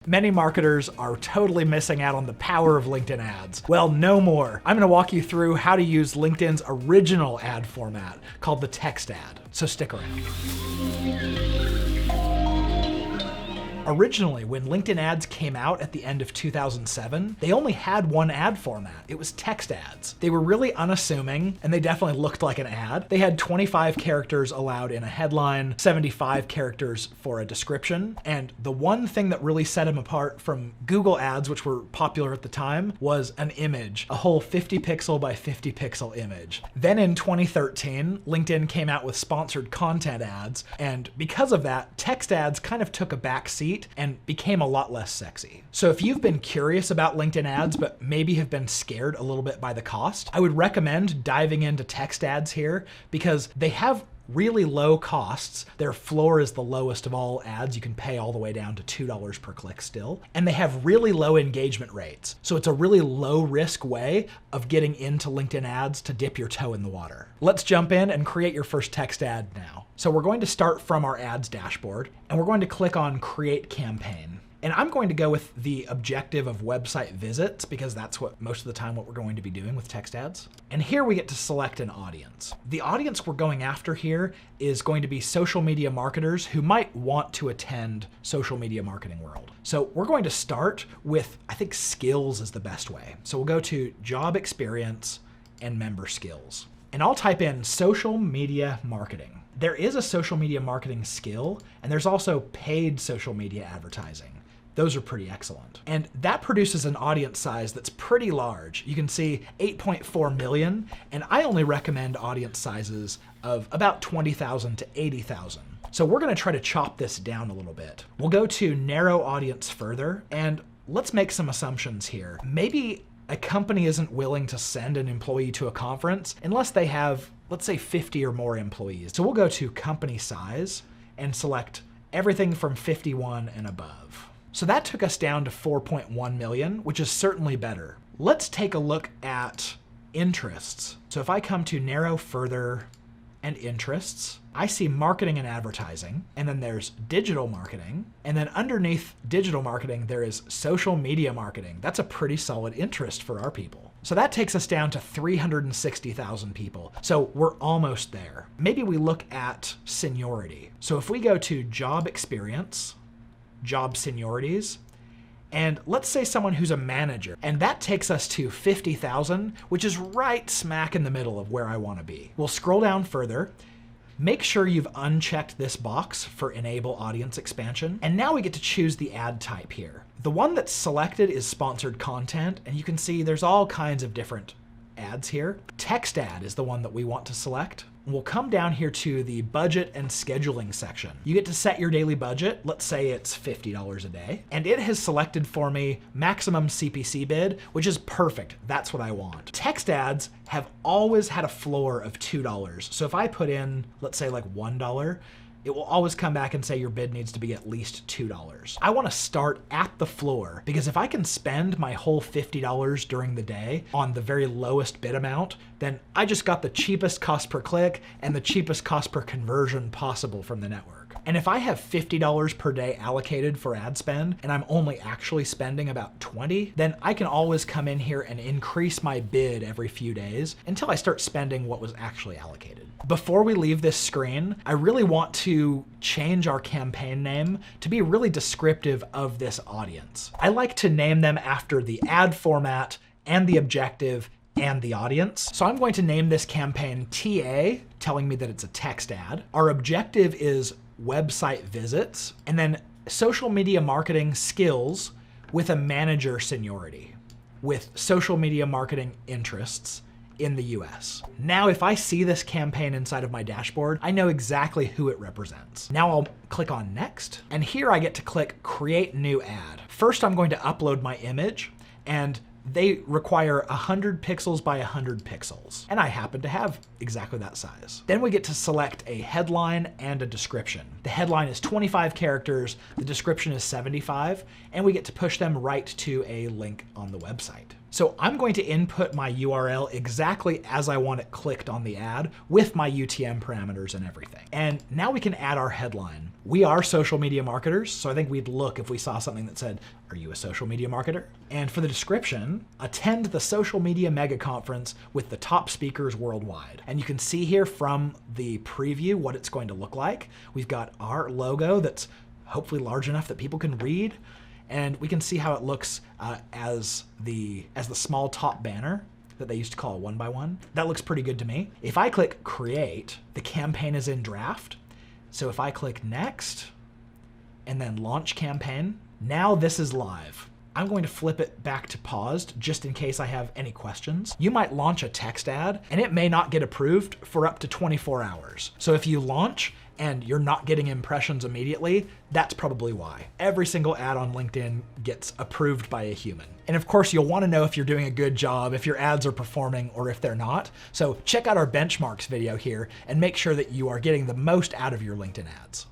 Many marketers are totally missing out on the power of LinkedIn ads. Well, no more. I'm gonna walk you through how to use LinkedIn's original ad format called the text ad, so stick around. Originally, when LinkedIn ads came out at the end of 2007, they only had one ad format. It was text ads. They were really unassuming, and they definitely looked like an ad. They had 25 characters allowed in a headline, 75 characters for a description, and the one thing that really set them apart from Google ads, which were popular at the time, was an image, a whole 50 pixel by 50 pixel image. Then in 2013, LinkedIn came out with sponsored content ads, and because of that, text ads kind of took a back seat and became a lot less sexy. So if you've been curious about LinkedIn ads, but maybe have been scared a little bit by the cost, I would recommend diving into text ads here because they have really low costs. Their floor is the lowest of all ads. You can pay all the way down to $2 per click still. And they have really low engagement rates. So it's a really low risk way of getting into LinkedIn ads to dip your toe in the water. Let's jump in and create your first text ad now. So we're going to start from our ads dashboard and we're going to click on Create Campaign. And I'm going to go with the objective of website visits because that's what most of the time what we're going to be doing with text ads. And here we get to select an audience. The audience we're going after here is going to be social media marketers who might want to attend Social Media Marketing World. So we're going to start with, I think skills is the best way. So we'll go to job experience and member skills. And I'll type in social media marketing. There is a social media marketing skill, and there's also paid social media advertising. Those are pretty excellent. And that produces an audience size that's pretty large. You can see 8.4 million, and I only recommend audience sizes of about 20,000 to 80,000. So we're gonna try to chop this down a little bit. We'll go to narrow audience further, and let's make some assumptions here. Maybe a company isn't willing to send an employee to a conference unless they have, let's say 50 or more employees. So we'll go to company size and select everything from 51 and above. So that took us down to 4.1 million, which is certainly better. Let's take a look at interests. So if I come to narrow further and interests, I see marketing and advertising, and then there's digital marketing, and then underneath digital marketing, there is social media marketing. That's a pretty solid interest for our people. So that takes us down to 360,000 people. So we're almost there. Maybe we look at seniority. So if we go to job experience, job seniorities, and let's say someone who's a manager, and that takes us to 50,000, which is right smack in the middle of where I want to be. We'll scroll down further, make sure you've unchecked this box for enable audience expansion, and now we get to choose the ad type here. The one that's selected is sponsored content, and you can see there's all kinds of different ads here. Text ad is the one that we want to select. We'll come down here to the budget and scheduling section. You get to set your daily budget. Let's say it's $50 a day. And it has selected for me maximum CPC bid, which is perfect. That's what I want. Text ads have always had a floor of $2. So if I put in, let's say like $1, it will always come back and say your bid needs to be at least $2. I want to start at the floor because if I can spend my whole $50 during the day on the very lowest bid amount, then I just got the cheapest cost per click and the cheapest cost per conversion possible from the network. And if I have $50 per day allocated for ad spend and I'm only actually spending about 20, then I can always come in here and increase my bid every few days until I start spending what was actually allocated. Before we leave this screen, I really want to change our campaign name to be really descriptive of this audience. I like to name them after the ad format and the objective and the audience. So I'm going to name this campaign TA, telling me that it's a text ad. Our objective is website visits, and then social media marketing skills with a manager seniority, with social media marketing interests in the US. Now, if I see this campaign inside of my dashboard, I know exactly who it represents. Now I'll click on next, and here I get to click create new ad. First, I'm going to upload my image, and they require 100 pixels by 100 pixels. And I happen to have exactly that size. Then we get to select a headline and a description. The headline is 25 characters, the description is 75, and we get to push them right to a link on the website. So I'm going to input my URL exactly as I want it clicked on the ad with my UTM parameters and everything. And now we can add our headline. We are social media marketers, so I think we'd look if we saw something that said, "Are you a social media marketer?" And for the description, attend the social media mega conference with the top speakers worldwide. And you can see here from the preview what it's going to look like. We've got our logo that's hopefully large enough that people can read. And we can see how it looks as the small top banner that they used to call a 1x1. That looks pretty good to me. If I click create, the campaign is in draft. So if I click next and then launch campaign, now this is live. I'm going to flip it back to paused just in case I have any questions. You might launch a text ad and it may not get approved for up to 24 hours. So if you launch and you're not getting impressions immediately, that's probably why. Every single ad on LinkedIn gets approved by a human. And of course, you'll want to know if you're doing a good job, if your ads are performing, or if they're not. So check out our benchmarks video here and make sure that you are getting the most out of your LinkedIn ads.